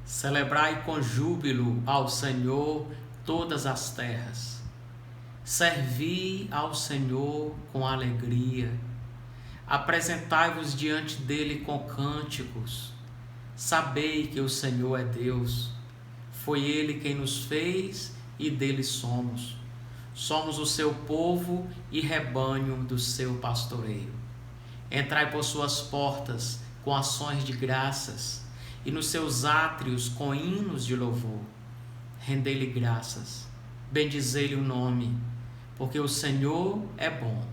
Celebrai com júbilo ao Senhor todas as terras. Servi ao Senhor com alegria. Apresentai-vos diante dele com cânticos. Sabei que o Senhor é Deus. Foi ele quem nos fez e dele somos. Somos o seu povo e rebanho do seu pastoreio. Entrai por suas portas com ações de graças e nos seus átrios com hinos de louvor. Rendei-lhe graças, bendizei-lhe o nome, porque o Senhor é bom.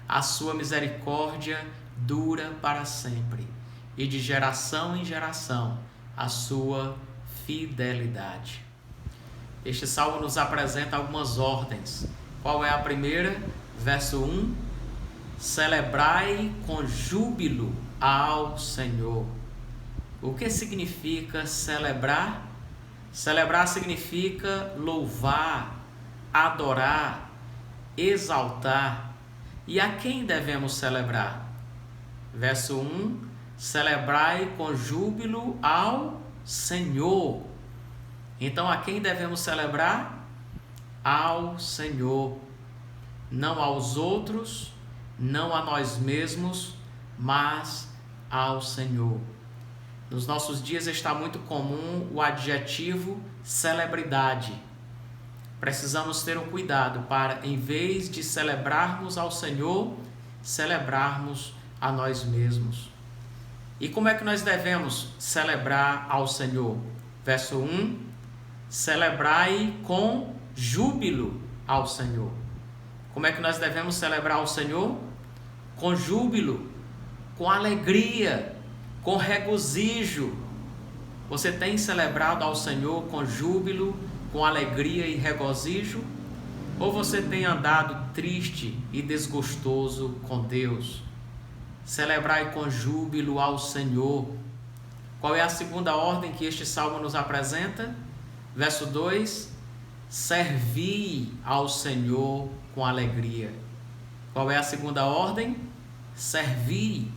A sua misericórdia dura para sempre, e de geração em geração a sua fidelidade. Este salmo nos apresenta algumas ordens. Qual é a primeira? Verso 1. Celebrai com júbilo ao Senhor. O que significa celebrar? Celebrar significa louvar, adorar, exaltar. E a quem devemos celebrar? Verso 1. Celebrai com júbilo ao Senhor. Então, a quem devemos celebrar? Ao Senhor. Não aos outros, não a nós mesmos, mas ao Senhor. Nos nossos dias está muito comum o adjetivo celebridade. Precisamos ter um cuidado para, em vez de celebrarmos ao Senhor, celebrarmos a nós mesmos. E como é que nós devemos celebrar ao Senhor? Verso 1. Celebrai com júbilo ao Senhor. Como é que nós devemos celebrar ao Senhor? Com júbilo, com alegria, com regozijo. Você tem celebrado ao Senhor com júbilo, com alegria e regozijo? Ou você tem andado triste e desgostoso com Deus? Celebrai com júbilo ao Senhor. Qual é a segunda ordem que este salmo nos apresenta? Verso 2. Servi ao Senhor com alegria. Qual é a segunda ordem? Servi.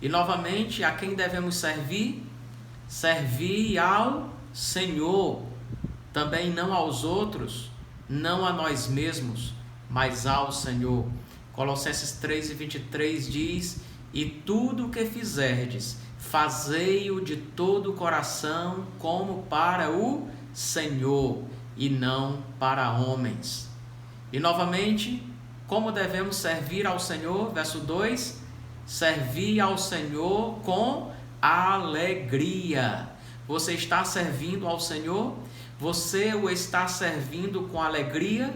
E novamente, a quem devemos servir? Servir ao Senhor. Também não aos outros, não a nós mesmos, mas ao Senhor. Colossenses 3:23 diz: E tudo o que fizerdes, fazei-o de todo o coração, como para o Senhor, e não para homens. E novamente, como devemos servir ao Senhor? Verso 2: Servir ao Senhor com alegria. Você está servindo ao Senhor? Você o está servindo com alegria?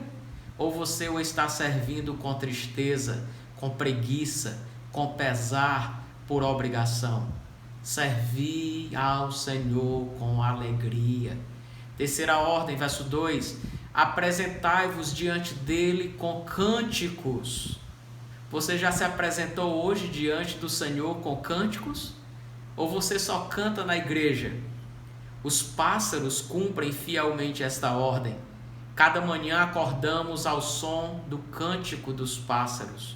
Ou você o está servindo com tristeza, com preguiça, com pesar, por obrigação? Servir ao Senhor com alegria. Terceira ordem, verso 2. Apresentai-vos diante dele com cânticos. Você já se apresentou hoje diante do Senhor com cânticos? Ou você só canta na igreja? Os pássaros cumprem fielmente esta ordem. Cada manhã acordamos ao som do cântico dos pássaros.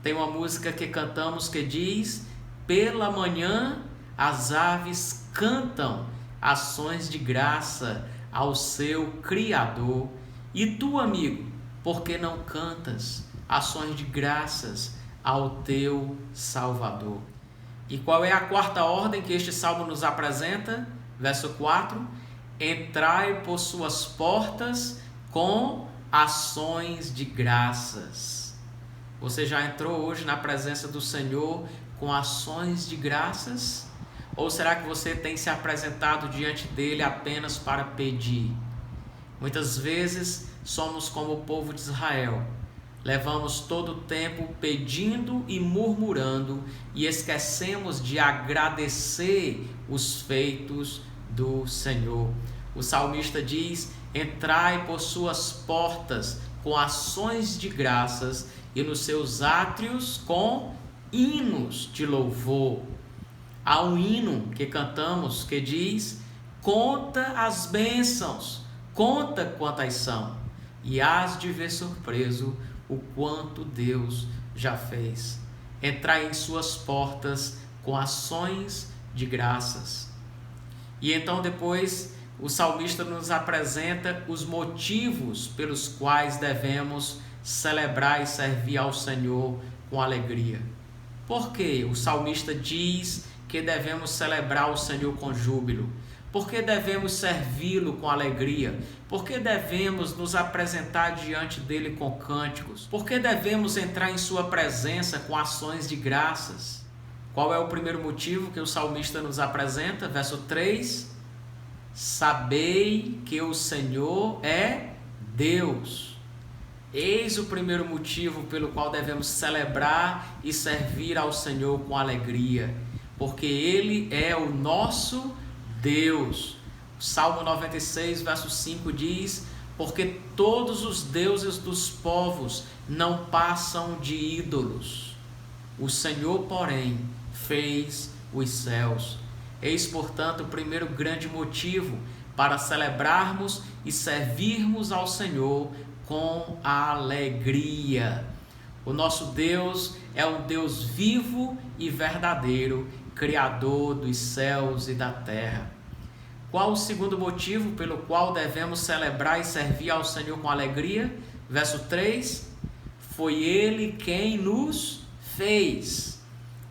Tem uma música que cantamos que diz: pela manhã as aves cantam ações de graça ao seu Criador. E tu, amigo, por que não cantas ações de graças ao teu Salvador? E qual é a quarta ordem que este salmo nos apresenta? Verso 4. Entrai por suas portas com ações de graças. Você já entrou hoje na presença do Senhor com ações de graças? Ou será que você tem se apresentado diante dele apenas para pedir? Muitas vezes somos como o povo de Israel. Levamos todo o tempo pedindo e murmurando e esquecemos de agradecer os feitos do Senhor. O salmista diz: entrai por suas portas com ações de graças e nos seus átrios com hinos de louvor. Há um hino que cantamos que diz: conta as bênçãos, conta quantas são, e hás de ver surpreso o quanto Deus já fez. Entrai em suas portas com ações de graças. E então depois o salmista nos apresenta os motivos pelos quais devemos celebrar e servir ao Senhor com alegria. Por que o salmista diz que devemos celebrar o Senhor com júbilo? Por que devemos servi-lo com alegria? Por que devemos nos apresentar diante dele com cânticos? Por que devemos entrar em sua presença com ações de graças? Qual é o primeiro motivo que o salmista nos apresenta? Verso 3: sabei que o Senhor é Deus. Eis o primeiro motivo pelo qual devemos celebrar e servir ao Senhor com alegria, porque Ele é o nosso Deus. O Salmo 96, verso 5 diz: porque todos os deuses dos povos não passam de ídolos. O Senhor, porém, fez os céus. Eis, portanto, o primeiro grande motivo para celebrarmos e servirmos ao Senhor com alegria. O nosso Deus é um Deus vivo e verdadeiro, Criador dos céus e da terra. Qual o segundo motivo pelo qual devemos celebrar e servir ao Senhor com alegria? Verso 3: foi Ele quem nos fez.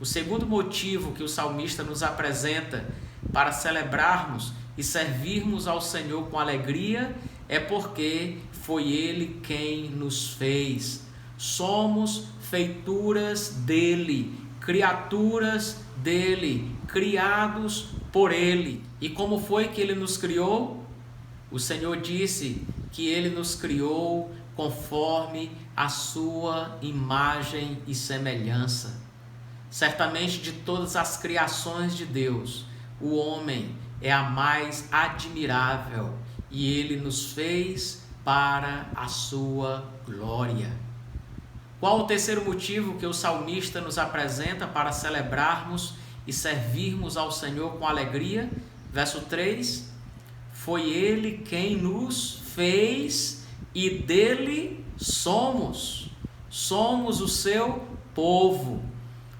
O segundo motivo que o salmista nos apresenta para celebrarmos e servirmos ao Senhor com alegria é porque foi Ele quem nos fez. Somos feituras dele, criaturas dele, criados por ele. E como foi que ele nos criou? O Senhor disse que ele nos criou conforme a sua imagem e semelhança. Certamente, de todas as criações de Deus, o homem é a mais admirável e ele nos fez para a sua glória. Qual o terceiro motivo que o salmista nos apresenta para celebrarmos e servirmos ao Senhor com alegria? Verso 3: foi Ele quem nos fez e dele somos. Somos o seu povo.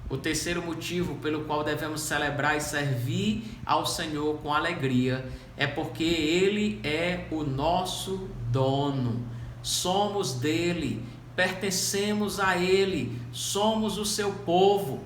O terceiro motivo pelo qual devemos celebrar e servir ao Senhor com alegria é porque Ele é o nosso dono. Somos dele, pertencemos a Ele, somos o seu povo.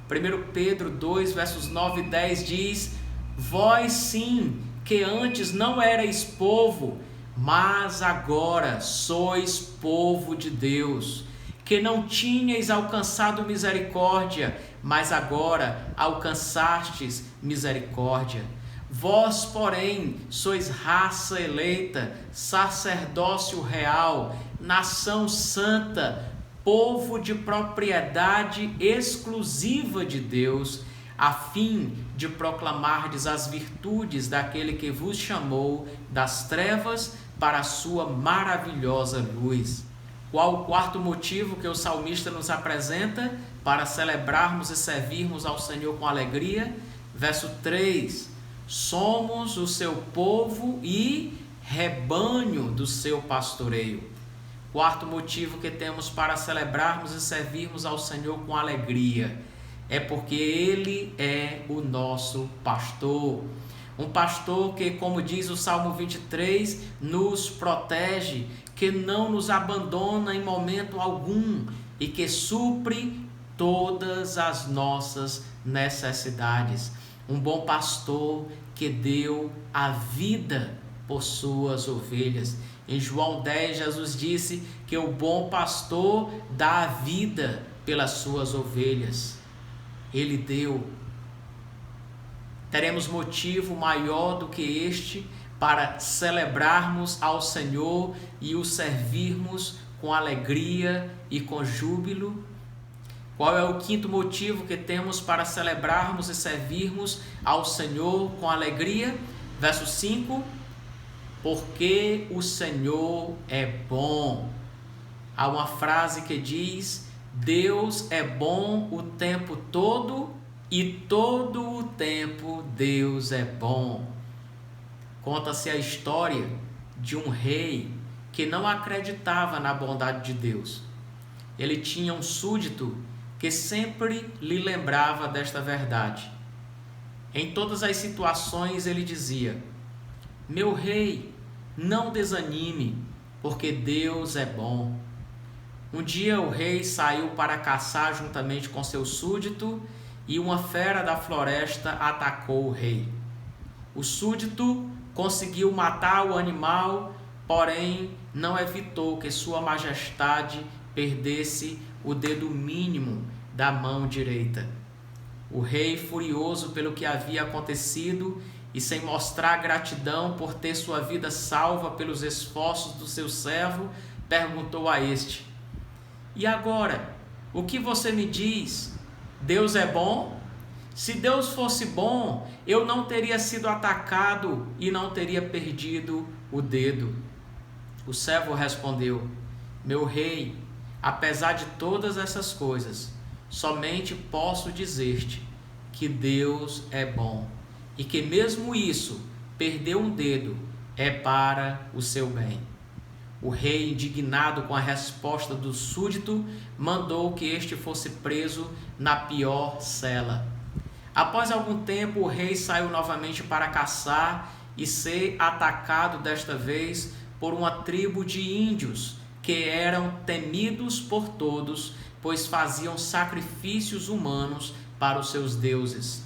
1 Pedro 2, versos 9 e 10 diz: vós sim, que antes não erais povo, mas agora sois povo de Deus, que não tinhais alcançado misericórdia, mas agora alcançastes misericórdia. Vós, porém, sois raça eleita, sacerdócio real, nação santa, povo de propriedade exclusiva de Deus, a fim de proclamardes as virtudes daquele que vos chamou das trevas para a sua maravilhosa luz. Qual o quarto motivo que o salmista nos apresenta para celebrarmos e servirmos ao Senhor com alegria? Verso 3: somos o seu povo e rebanho do seu pastoreio. Quarto motivo que temos para celebrarmos e servirmos ao Senhor com alegria é porque Ele é o nosso pastor. Um pastor que, como diz o Salmo 23, nos protege, que não nos abandona em momento algum e que supre todas as nossas necessidades. Um bom pastor que deu a vida por suas ovelhas. Em João 10, Jesus disse que o bom pastor dá a vida pelas suas ovelhas. Ele deu. Teremos motivo maior do que este para celebrarmos ao Senhor e o servirmos com alegria e com júbilo? Qual é o quinto motivo que temos para celebrarmos e servirmos ao Senhor com alegria? Verso 5: porque o Senhor é bom. Há uma frase que diz: Deus é bom o tempo todo e todo o tempo Deus é bom. Conta-se a história de um rei que não acreditava na bondade de Deus. Ele tinha um súdito que sempre lhe lembrava desta verdade. Em todas as situações ele dizia: meu rei, não desanime, porque Deus é bom. Um dia o rei saiu para caçar juntamente com seu súdito e uma fera da floresta atacou o rei. O súdito conseguiu matar o animal, porém não evitou que sua majestade perdesse o dedo mínimo da mão direita. O rei, furioso pelo que havia acontecido e sem mostrar gratidão por ter sua vida salva pelos esforços do seu servo, perguntou a este: e agora, o que você me diz? Deus é bom? Se Deus fosse bom, eu não teria sido atacado e não teria perdido o dedo. O servo respondeu: meu rei, apesar de todas essas coisas, somente posso dizer-te que Deus é bom e que mesmo isso, perder um dedo, é para o seu bem. O rei, indignado com a resposta do súdito, mandou que este fosse preso na pior cela. Após algum tempo, o rei saiu novamente para caçar e ser atacado desta vez por uma tribo de índios que eram temidos por todos, pois faziam sacrifícios humanos para os seus deuses.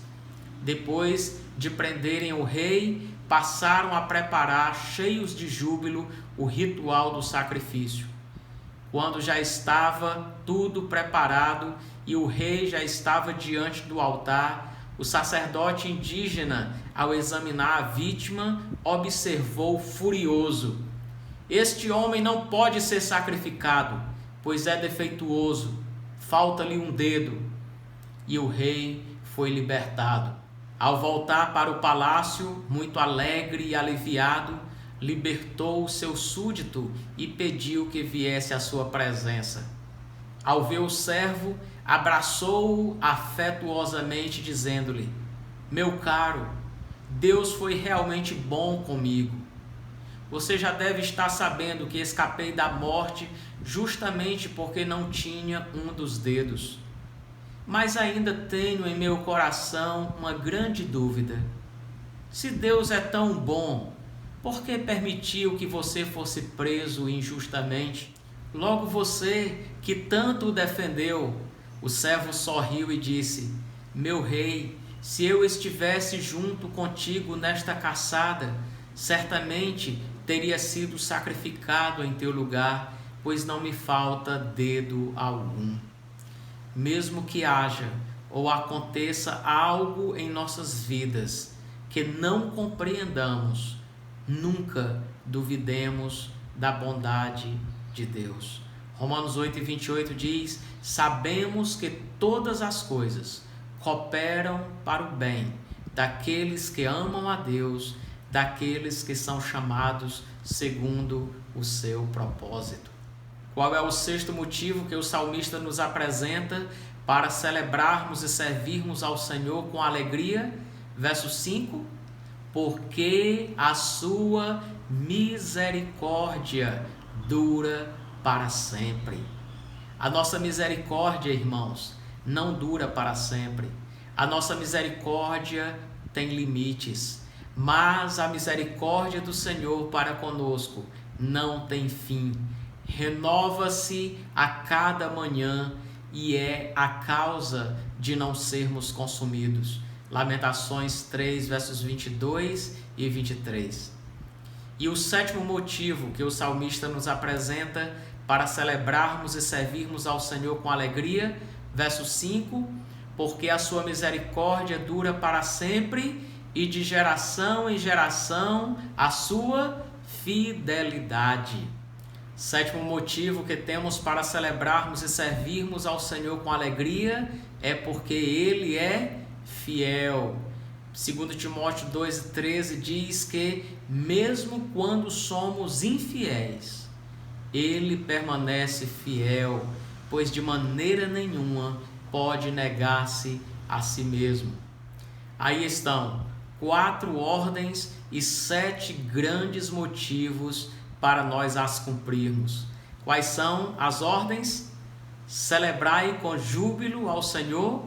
Depois de prenderem o rei, passaram a preparar, cheios de júbilo, o ritual do sacrifício. Quando já estava tudo preparado e o rei já estava diante do altar, o sacerdote indígena, ao examinar a vítima, observou furioso: este homem não pode ser sacrificado, pois é defeituoso, falta-lhe um dedo. E o rei foi libertado. Ao voltar para o palácio, muito alegre e aliviado, libertou o seu súdito e pediu que viesse à sua presença. Ao ver o servo, abraçou-o afetuosamente, dizendo-lhe: meu caro, Deus foi realmente bom comigo. Você já deve estar sabendo que escapei da morte justamente porque não tinha um dos dedos. Mas ainda tenho em meu coração uma grande dúvida. Se Deus é tão bom, por que permitiu que você fosse preso injustamente? Logo você, que tanto o defendeu. O servo sorriu e disse: meu rei, se eu estivesse junto contigo nesta caçada, certamente teria sido sacrificado em teu lugar, pois não me falta dedo algum. Mesmo que haja ou aconteça algo em nossas vidas que não compreendamos, nunca duvidemos da bondade de Deus. Romanos 8:28 diz: sabemos que todas as coisas cooperam para o bem daqueles que amam a Deus, daqueles que são chamados segundo o seu propósito. Qual é o sexto motivo que o salmista nos apresenta para celebrarmos e servirmos ao Senhor com alegria? Verso 5: porque a sua misericórdia dura para sempre. A nossa misericórdia, irmãos, não dura para sempre. A nossa misericórdia tem limites, mas a misericórdia do Senhor para conosco não tem fim. Renova-se a cada manhã e é a causa de não sermos consumidos. Lamentações 3, versos 22 e 23. E o sétimo motivo que o salmista nos apresenta para celebrarmos e servirmos ao Senhor com alegria, verso 5, porque a sua misericórdia dura para sempre e de geração em geração a sua fidelidade. Sétimo motivo que temos para celebrarmos e servirmos ao Senhor com alegria é porque Ele é fiel. 2 Timóteo 2,13 diz que mesmo quando somos infiéis, Ele permanece fiel, pois de maneira nenhuma pode negar-se a si mesmo. Aí estão 4 ordens e 7 grandes motivos para nós as cumprirmos. Quais são as ordens? Celebrai com júbilo ao Senhor,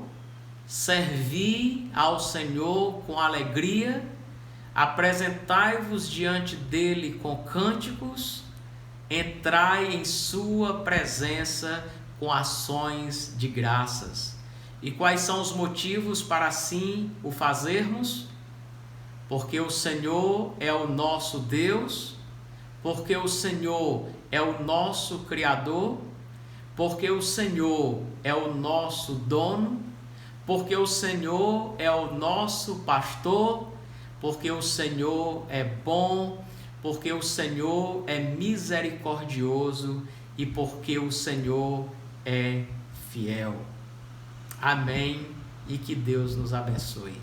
servi ao Senhor com alegria, apresentai-vos diante dele com cânticos, entrai em sua presença com ações de graças. E quais são os motivos para assim o fazermos? Porque o Senhor é o nosso Deus, porque o Senhor é o nosso Criador, porque o Senhor é o nosso dono, porque o Senhor é o nosso pastor, porque o Senhor é bom, porque o Senhor é misericordioso e porque o Senhor é fiel. Amém, e que Deus nos abençoe.